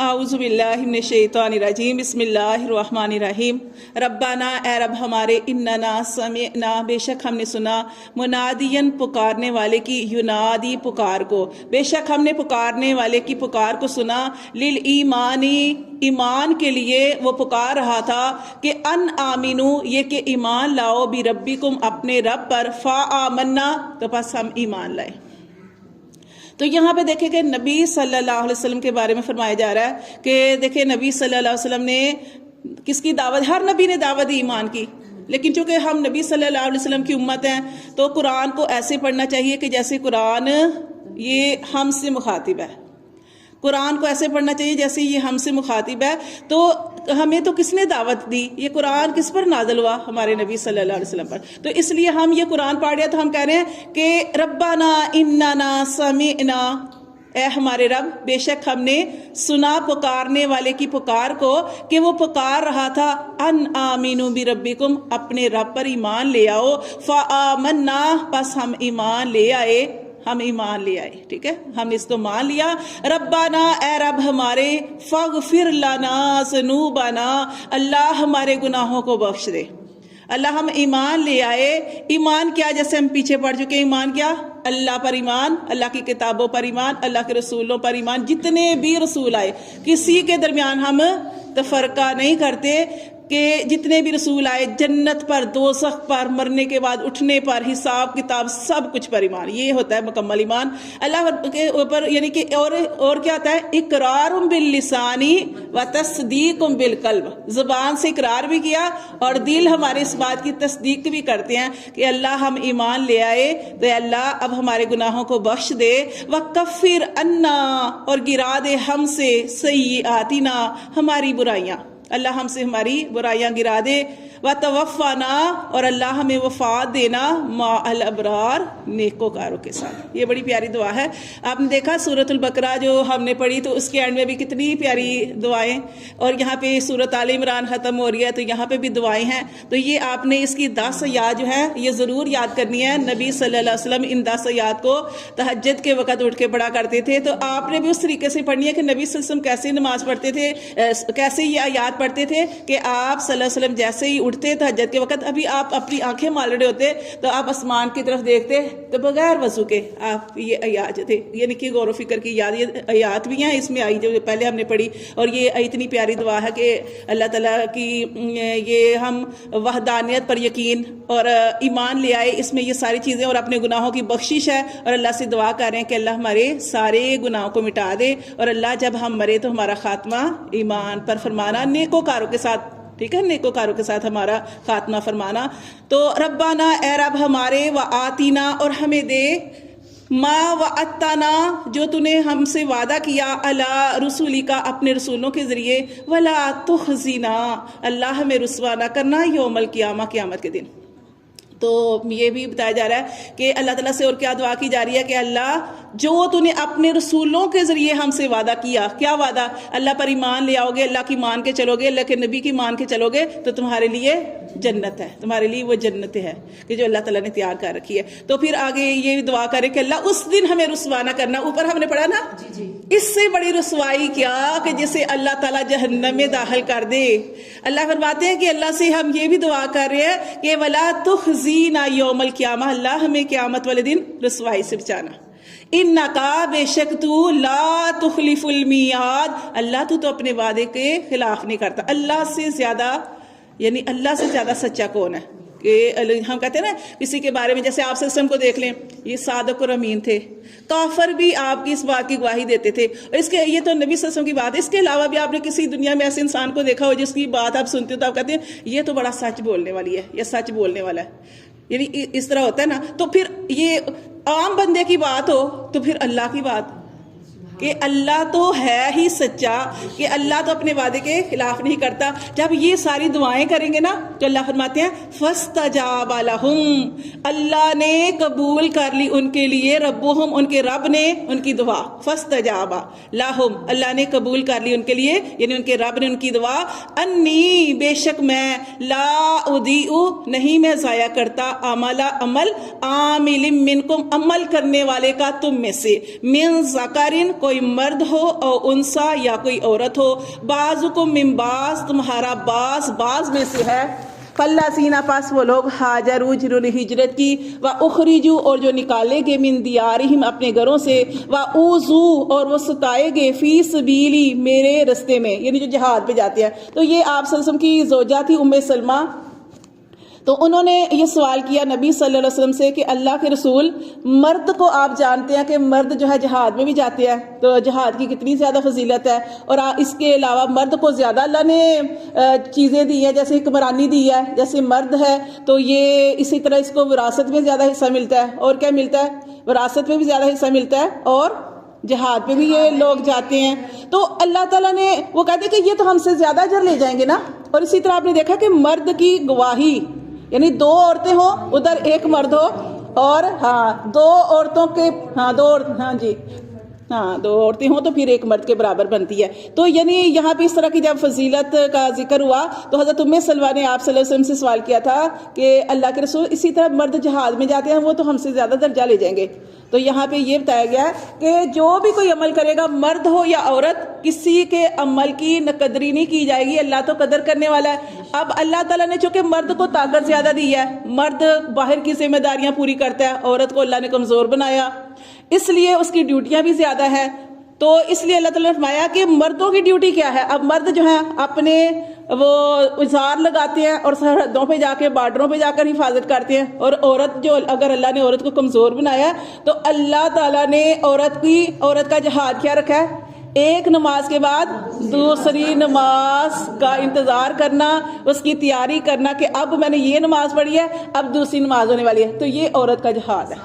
اعوذ باللہ من الشیطان الرجیم بسم اللہ الرحمن الرحیم ربنا اے رب ہمارے اننا سمعنا بے شک ہم نے سنا منادین پکارنے والے کی ینادی پکار کو، بے شک ہم نے پکارنے والے کی پکار کو سنا، للایمانی ایمان کے لیے وہ پکار رہا تھا کہ ان آمینو یہ کہ ایمان لاؤ بربکم اپنے رب پر، فآمنا تو پس ہم ایمان لائے۔ تو یہاں پہ دیکھیں کہ نبی صلی اللہ علیہ وسلم کے بارے میں فرمایا جا رہا ہے کہ دیکھیں نبی صلی اللہ علیہ وسلم نے کس کی دعوت، ہر نبی نے دعوت دی ایمان کی، لیکن چونکہ ہم نبی صلی اللہ علیہ وسلم کی امت ہیں تو قرآن کو ایسے پڑھنا چاہیے کہ جیسے قرآن یہ ہم سے مخاطب ہے، قرآن کو ایسے پڑھنا چاہیے جیسے یہ ہم سے مخاطب ہے۔ تو ہمیں تو کس نے دعوت دی؟ یہ قرآن کس پر نازل ہوا؟ ہمارے نبی صلی اللہ علیہ وسلم پر۔ تو اس لیے ہم یہ قرآن پڑھ رہے ہیں تو ہم کہہ رہے ہیں کہ ربنا اننا سمعنا، اے ہمارے رب بے شک ہم نے سنا پکارنے والے کی پکار کو کہ وہ پکار رہا تھا ان آمینو بربکم اپنے رب پر ایمان لے آؤ، فآمنا پس ہم ایمان لے آئے، ہم ایمان لے آئے، ٹھیک ہے، ہم نے اس کو مان لیا۔ ربنا اے رب ہمارے، فاغفر لنا ذنوبنا اللہ ہمارے گناہوں کو بخش دے۔ اللہ ہم ایمان لے آئے، ایمان کیا جیسے ہم پیچھے پڑھ چکے، ایمان کیا؟ اللہ پر ایمان، اللہ کی کتابوں پر ایمان، اللہ کے رسولوں پر ایمان، جتنے بھی رسول آئے کسی کے درمیان ہم تفرقہ نہیں کرتے کہ جتنے بھی رسول آئے جنت پر، دوزخ پر، مرنے کے بعد اٹھنے پر، حساب کتاب سب کچھ پر ایمان، یہ ہوتا ہے مکمل ایمان اللہ کے اوپر۔ یعنی کہ اور کیا ہوتا ہے؟ اقرار باللسانی و تصدیق بالقلب، زبان سے اقرار بھی کیا اور دل ہمارے اس بات کی تصدیق بھی کرتے ہیں کہ اللہ ہم ایمان لے آئے تو اللہ اب ہمارے گناہوں کو بخش دے، وکفر عنا اور گرا دے ہم سے، سیئاتنا ہماری برائیاں، اللہ ہم سے ہماری برائیاں گرا دے، وتوفانا اور اللہ ہمیں وفات دینا مع الابرار نیکوکاروں کے ساتھ۔ یہ بڑی پیاری دعا ہے۔ آپ نے دیکھا سورۃ البقرہ جو ہم نے پڑھی تو اس کے اینڈ میں بھی کتنی پیاری دعائیں، اور یہاں پہ سورۃ آل عمران ختم ہو رہی ہے تو یہاں پہ بھی دعائیں ہیں۔ تو یہ آپ نے اس کی 10 آیات جو ہیں یہ ضرور یاد کرنی ہے۔ نبی صلی اللہ علیہ وسلم ان 10 آیات کو تہجد کے وقت اٹھ کے پڑھا کرتے تھے، تو آپ نے بھی اس طریقے سے پڑھنی ہے کہ نبی صلی اللہ علیہ وسلم کیسے نماز پڑھتے تھے، کیسے یہ آیات پڑھتے تھے کہ آپ صلی اللہ علیہ وسلم جیسے ہی اٹھتے تہجد کے وقت، ابھی آپ اپنی آنکھیں مال رہے ہوتے تو آپ آسمان کی طرف دیکھتے تو بغیر وضو کے آپ یہ آیات تھے، یعنی کہ غور و فکر کی یاد، یہ آیات بھی ہیں اس میں آئی جو پہلے ہم نے پڑھی، اور یہ اتنی پیاری دعا ہے کہ اللہ تعالیٰ کی یہ ہم وحدانیت پر یقین اور ایمان لے آئے، اس میں یہ ساری چیزیں، اور اپنے گناہوں کی بخشش ہے، اور اللہ سے دعا کر رہے ہیں کہ اللہ ہمارے سارے گناہوں کو مٹا دے، اور اللہ جب ہم مرے تو ہمارا خاتمہ ایمان پر فرمانا، نیکوکاروں کے ساتھ، ٹھیک ہے، نیکوکاروں کے ساتھ ہمارا خاتمہ فرمانا۔ تو ربنا اے رب ہمارے، وآتینا اور ہمیں دے، ما وعدتنا جو تو نے ہم سے وعدہ کیا، علی رسولی کا اپنے رسولوں کے ذریعے، ولا تخزنا اللہ ہمیں رسوا نہ کرنا یوم القیامہ قیامت کے دن۔ تو یہ بھی بتایا جا رہا ہے کہ اللہ تعالیٰ سے اور کیا دعا کی جا رہی ہے کہ اللہ جو تو نے اپنے رسولوں کے ذریعے ہم سے وعدہ کیا، کیا وعدہ؟ اللہ پر ایمان لے آؤ گے، اللہ کی مان کے چلو گے، اللہ کے نبی کی مان کے چلو گے تو تمہارے لیے جنت ہے، تمہارے لیے وہ جنت ہے کہ جو اللہ تعالیٰ نے تیار کر رکھی ہے۔ تو پھر آگے یہ دعا کرے کہ اللہ اس دن ہمیں رسوا نہ کرنا، اوپر ہم نے پڑھا نا، اس سے بڑی رسوائی کیا کہ جسے اللہ تعالیٰ جہنم میں داخل کر دے۔ اللہ فرماتے ہیں کہ اللہ سے ہم یہ بھی دعا کر رہے ہیں کہ ولا تخزینا یوم القیامہ اللہ ہمیں قیامت والے دن رسوائی سے بچانا۔ انکا بے شک تو لا تخلف المیعاد اللہ تو اپنے وعدے کے خلاف نہیں کرتا۔ اللہ سے زیادہ، یعنی اللہ سے زیادہ سچا کون ہے؟ کہ ہم کہتے ہیں نا کسی کے بارے میں، جیسے آپ صلی اللہ علیہ وسلم کو دیکھ لیں، یہ صادق اور امین تھے، کافر بھی آپ کی اس بات کی گواہی دیتے تھے، اور اس کے یہ تو نبی صلی اللہ علیہ وسلم کی بات ہے۔ اس کے علاوہ بھی آپ نے کسی دنیا میں ایسے انسان کو دیکھا ہو جس کی بات آپ سنتے ہو تو آپ کہتے ہیں یہ تو بڑا سچ بولنے والی ہے، یہ سچ بولنے والا ہے، یعنی اس طرح ہوتا ہے نا۔ تو پھر یہ عام بندے کی بات ہو تو پھر اللہ کی بات کہ اللہ تو ہے ہی سچا، کہ اللہ تو اپنے وعدے کے خلاف نہیں کرتا۔ جب یہ ساری دعائیں کریں گے نا تو اللہ فرماتے ہیں فاستجاب لہم اللہ نے قبول کر لی ان کے لیے، ربہم ان کے رب نے ان کی دعا، فاستجاب لہم اللہ نے قبول کر لی ان کے لیے، یعنی ان کے رب نے ان کی دعا، انی بے شک میں، لا اضیع نہیں میں ضائع کرتا، عمل عامل منکم عمل کرنے والے کا تم میں سے، من ذکرن کوئی مرد ہو اور انسا یا کوئی عورت ہو، بعضکم من بعض، تمہارا بعض میں سے ہے، فالذین پس وہ لوگ ہاجروا جنہوں نے ہجرت کی، واخرجوا اور جو نکالے گئے من دیارہم اپنے گھروں سے، واوذوا اور وہ ستائے گئے فی سبیلی میرے رستے میں، یعنی جو جہاد پہ جاتے ہیں۔ تو یہ آپ صلی اللہ علیہ وسلم کی زوجہ تھی ام سلمہ، تو انہوں نے یہ سوال کیا نبی صلی اللہ علیہ وسلم سے کہ اللہ کے رسول، مرد کو آپ جانتے ہیں کہ مرد جو ہے جہاد میں بھی جاتے ہیں، تو جہاد کی کتنی زیادہ فضیلت ہے، اور اس کے علاوہ مرد کو زیادہ اللہ نے چیزیں دی ہیں، جیسے حکمرانی دی ہے، جیسے مرد ہے تو یہ اسی طرح اس کو وراثت میں زیادہ حصہ ملتا ہے، اور کیا ملتا ہے، وراثت میں بھی زیادہ حصہ ملتا ہے، اور جہاد پہ بھی یہ لوگ جاتے ہیں۔ تو اللہ تعالیٰ نے وہ کہتے ہیں کہ یہ تو ہم سے زیادہ اجر لے جائیں گے نا۔ اور اسی طرح آپ نے دیکھا کہ مرد کی گواہی، یعنی 2 عورتیں ہوں ادھر ایک مرد ہو، اور دو عورتوں کے دو عورتیں ہوں تو پھر ایک مرد کے برابر بنتی ہے۔ تو یعنی یہاں پہ اس طرح کی جب فضیلت کا ذکر ہوا تو حضرت ام سلمہ نے آپ صلی اللہ علیہ وسلم سے سوال کیا تھا کہ اللہ کے رسول، اسی طرح مرد جہاد میں جاتے ہیں وہ تو ہم سے زیادہ درجہ لے جائیں گے۔ تو یہاں پہ یہ بتایا گیا ہے کہ جو بھی کوئی عمل کرے گا، مرد ہو یا عورت، کسی کے عمل کی نہ قدری نہیں کی جائے گی، اللہ تو قدر کرنے والا ہے۔ اب اللہ تعالیٰ نے چونکہ مرد کو طاقت زیادہ دی ہے، مرد باہر کی ذمہ داریاں پوری کرتا ہے، عورت کو اللہ نے کمزور بنایا، اس لیے اس کی ڈیوٹیاں بھی زیادہ ہیں۔ تو اس لیے اللہ تعالیٰ نے فرمایا کہ مردوں کی ڈیوٹی کیا ہے۔ اب مرد جو ہیں اپنے وہ اظہار لگاتے ہیں اور سرحدوں پہ جا کے، بارڈروں پہ جا کر حفاظت کرتے ہیں، اور عورت جو، اگر اللہ نے عورت کو کمزور بنایا تو اللہ تعالیٰ نے عورت کا جہاد کیا رکھا ہے، ایک نماز کے بعد دوسری نماز کا انتظار کرنا، اس کی تیاری کرنا کہ اب میں نے یہ نماز پڑھی ہے، اب دوسری نماز ہونے والی ہے۔ تو یہ عورت کا جہاد ہے،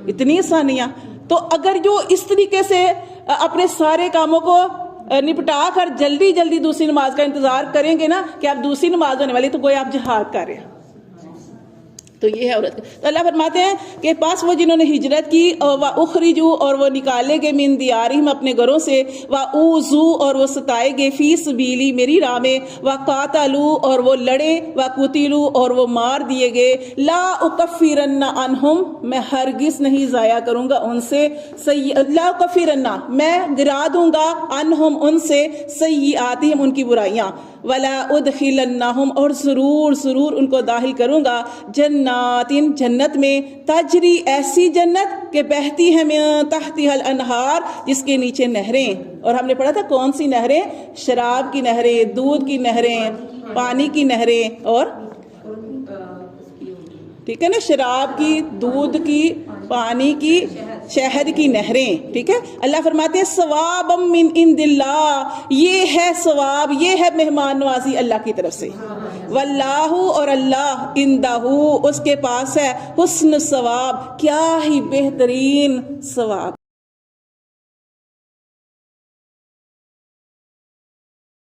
اتنی آسانیاں۔ تو اگر جو اس طریقے سے اپنے سارے کاموں کو نپٹا کر جلدی دوسری نماز کا انتظار کریں گے نا کہ اب دوسری نماز ہونے والی، تو گویا آپ جہاد کر رہے ہیں۔ تو یہ ہے عورت۔ تو اللہ فرماتے ہیں کہ پاس وہ جنہوں نے ہجرت کی، وَأُخْرِجُوا اور وہ نکالے گئے من دیارہم اپنے گھروں سے، وَأُوذُوا اور وہ ستائے گئے فی سبیلی میری راہ میں، وَقَاتَلُوا اور وہ لڑے، وَقُتِلُوا اور وہ مار دیے گئے، لا اکفرن عنہم میں ہرگز نہیں ضائع کروں گا ان سے، لا اکفرن میں گرا دوں گا، عنہم ان سے، سیئاتہم ان کی برائیاں، ولا ادخلنہم اور ضرور ان کو داخل کروں گا، جنت میں، تجری ایسی جنت کہ بہتی ہے من تحتها الانہار جس کے نیچے نہریں۔ اور ہم نے پڑھا تھا کون سی نہریں، شراب کی نہریں، دودھ کی نہریں، پانی کی نہریں، اور ٹھیک ہے نا، شراب کی، دودھ کی، پانی کی، شہد کی نہریں، ٹھیک ہے۔ اللہ فرماتے ہیں ثوابا من عند اللہ، یہ ہے ثواب، یہ ہے مہمان نوازی اللہ کی طرف سے، واللہ اور اللہ، عندہ اس کے پاس ہے حسن ثواب، کیا ہی بہترین ثواب۔